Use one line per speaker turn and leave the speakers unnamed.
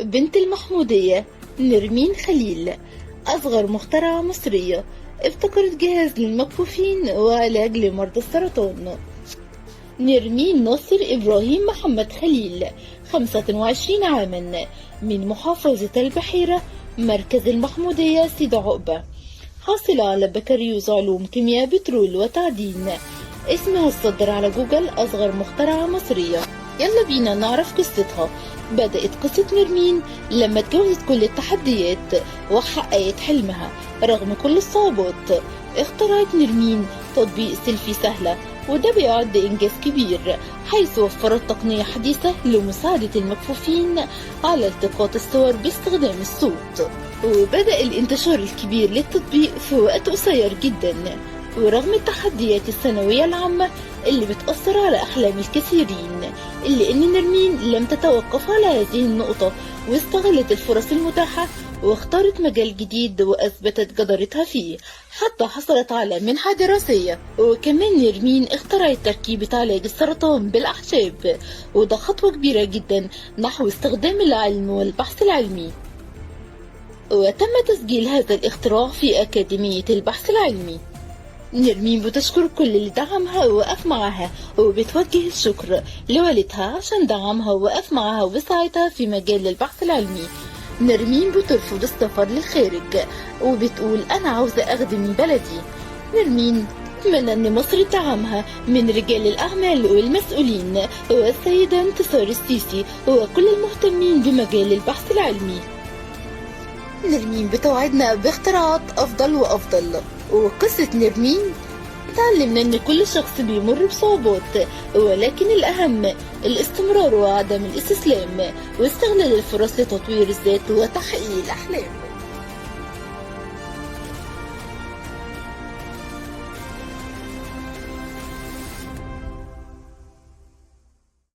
بنت المحمودية نرمين خليل، أصغر مخترعة مصرية ابتكرت جهاز للمكفوفين وعلاج لمرضى السرطان. نرمين ناصر إبراهيم محمد خليل، 25 عاما، من محافظة البحيرة، مركز المحمودية سيد عقبة، حاصلة على بكالوريوس علوم كيمياء بترول وتعدين. اسمها الصدر على جوجل أصغر مخترعة مصرية. يلا بينا نعرف قصتها. بدأت قصة نرمين لما اتجاوزت كل التحديات وحققت حلمها رغم كل الصعوبات. اخترعت نرمين تطبيق سيلفي سهلة، وده بيعد إنجاز كبير، حيث وفرت تقنية حديثة لمساعدة المكفوفين على التقاط الصور باستخدام الصوت. وبدأ الانتشار الكبير للتطبيق في وقت قصير جدا، ورغم التحديات الثانوية العامة اللي بتأثر على أحلام الكثيرين، إلا أن نرمين لم تتوقف على هذه النقطة، واستغلت الفرص المتاحة واختارت مجال جديد وأثبتت جدارتها فيه حتى حصلت على منحة دراسية. وكمان نرمين اخترعت تركيبة علاج السرطان بالأعشاب، وده خطوة كبيرة جدا نحو استخدام العلم والبحث العلمي. وتم تسجيل هذا الاختراع في أكاديمية البحث العلمي. نرمين بتشكر كل اللي دعمها ووقف معها، وبتوجه الشكر لوالدها عشان دعمها ووقف معها وساعدها في مجال البحث العلمي. نرمين بترفض السفر للخارج، وبتقول أنا عاوزة أخدم بلدي. نرمين تتمنى أن مصر تدعمها من رجال الأعمال والمسؤولين والسيدة انتصار السيسي وكل المهتمين بمجال البحث العلمي. نرمين بتوعدنا باختراعات أفضل وأفضل. وقصة نرمين تعلمنا أن كل شخص بيمر بصعوبات، ولكن الأهم الاستمرار وعدم الاستسلام واستغلال الفرص لتطوير الذات وتحقيق الأحلام.